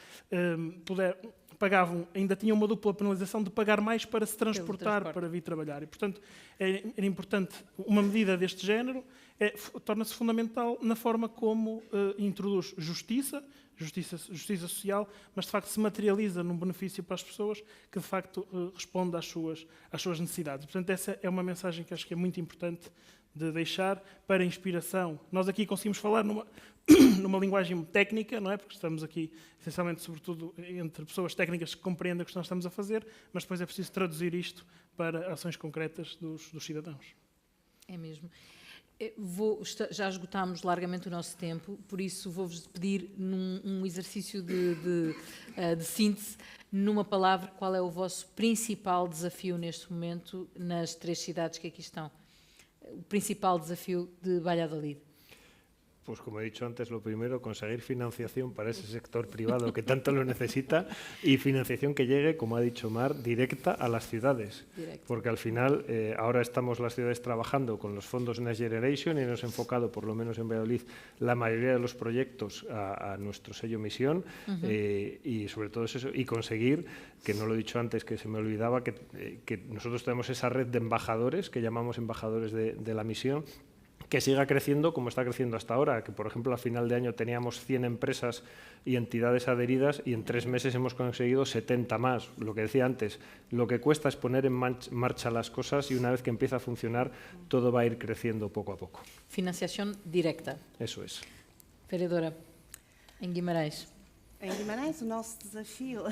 ainda tinham uma dupla penalização de pagar mais para se transportar, para vir trabalhar. E, portanto, era importante uma medida deste género, torna-se fundamental na forma como introduz justiça social, mas de facto se materializa num benefício para as pessoas que de facto responde às suas necessidades. Portanto, essa é uma mensagem que acho que é muito importante de deixar para inspiração. Nós aqui conseguimos falar numa linguagem técnica, não é? Porque estamos aqui, essencialmente, sobretudo, entre pessoas técnicas que compreendem o que nós estamos a fazer, mas depois é preciso traduzir isto para ações concretas dos cidadãos. É mesmo. Já esgotámos largamente o nosso tempo, por isso vou-vos pedir num exercício de síntese, numa palavra, qual é o vosso principal desafio neste momento nas 3 cidades que aqui estão? O principal desafio de Valladolid. Pues como he dicho antes, lo primero, conseguir financiación para ese sector privado que tanto lo necesita y financiación que llegue, como ha dicho Mar, directa a las ciudades. Porque al final, ahora estamos las ciudades trabajando con los fondos Next Generation y hemos enfocado, por lo menos en Valladolid, la mayoría de los proyectos a nuestro sello misión y sobre todo eso, y conseguir, que no lo he dicho antes, que se me olvidaba, que nosotros tenemos esa red de embajadores, que llamamos embajadores de la misión, que siga creciendo como está creciendo hasta ahora, que por ejemplo a final de año teníamos 100 empresas y entidades adheridas y en 3 meses hemos conseguido 70 más. Lo que decía antes, lo que cuesta es poner en marcha las cosas y una vez que empieza a funcionar todo va a ir creciendo poco a poco. Financiación directa. Eso es. Vereadora, em Guimarães. Em Guimarães, o nosso desafio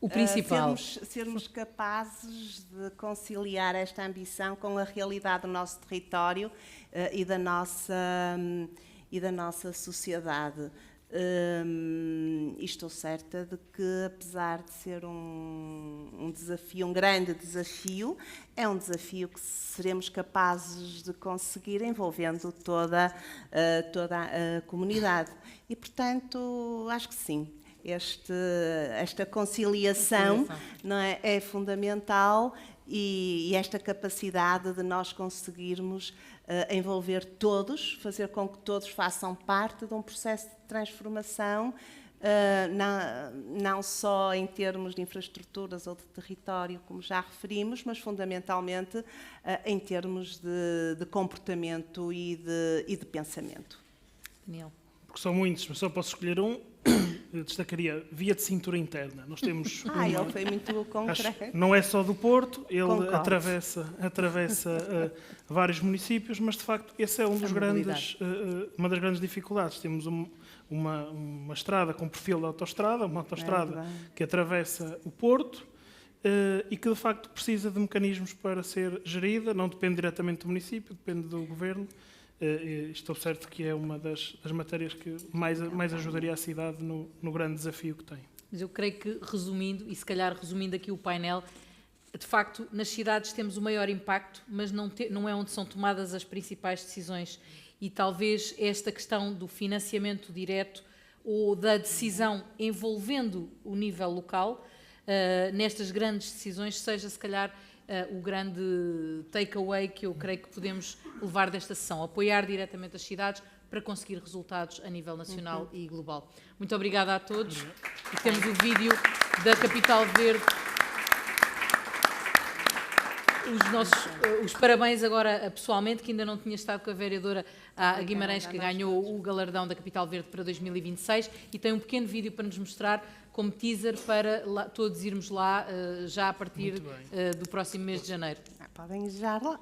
o principal. Sermos capazes de conciliar esta ambição com a realidade do nosso território e da nossa sociedade. E estou certa de que, apesar de ser um desafio, um grande desafio, é um desafio que seremos capazes de conseguir envolvendo toda a comunidade. E, portanto, acho que sim. Esta conciliação não é fundamental e esta capacidade de nós conseguirmos envolver todos, fazer com que todos façam parte de um processo de transformação, não só em termos de infraestruturas ou de território, como já referimos, mas fundamentalmente em termos de comportamento e de pensamento. Daniel. Porque são muitos, mas só posso escolher um. Eu destacaria via de cintura interna. Nós temos ele foi muito concreto. Não é só do Porto, ele atravessa vários municípios, mas de facto esse é uma das grandes dificuldades. Temos uma estrada com perfil de autoestrada, uma autoestrada que atravessa o Porto e que de facto precisa de mecanismos para ser gerida, não depende diretamente do município, depende do governo. Estou certo que é uma das matérias que mais ajudaria a cidade no grande desafio que tem. Mas eu creio que, resumindo, e se calhar resumindo aqui o painel, de facto, nas cidades temos o maior impacto, mas não é onde são tomadas as principais decisões. E talvez esta questão do financiamento direto ou da decisão envolvendo o nível local, nestas grandes decisões, seja, se calhar, o grande takeaway que eu creio que podemos levar desta sessão, apoiar diretamente as cidades para conseguir resultados a nível nacional e global. Muito obrigada a todos. E temos o vídeo da Capital Verde. Os parabéns agora pessoalmente, que ainda não tinha estado com a vereadora a Guimarães, que ganhou o galardão da Capital Verde para 2026, e tem um pequeno vídeo para nos mostrar como teaser para todos irmos lá já a partir do próximo mês de janeiro. Podem já lá.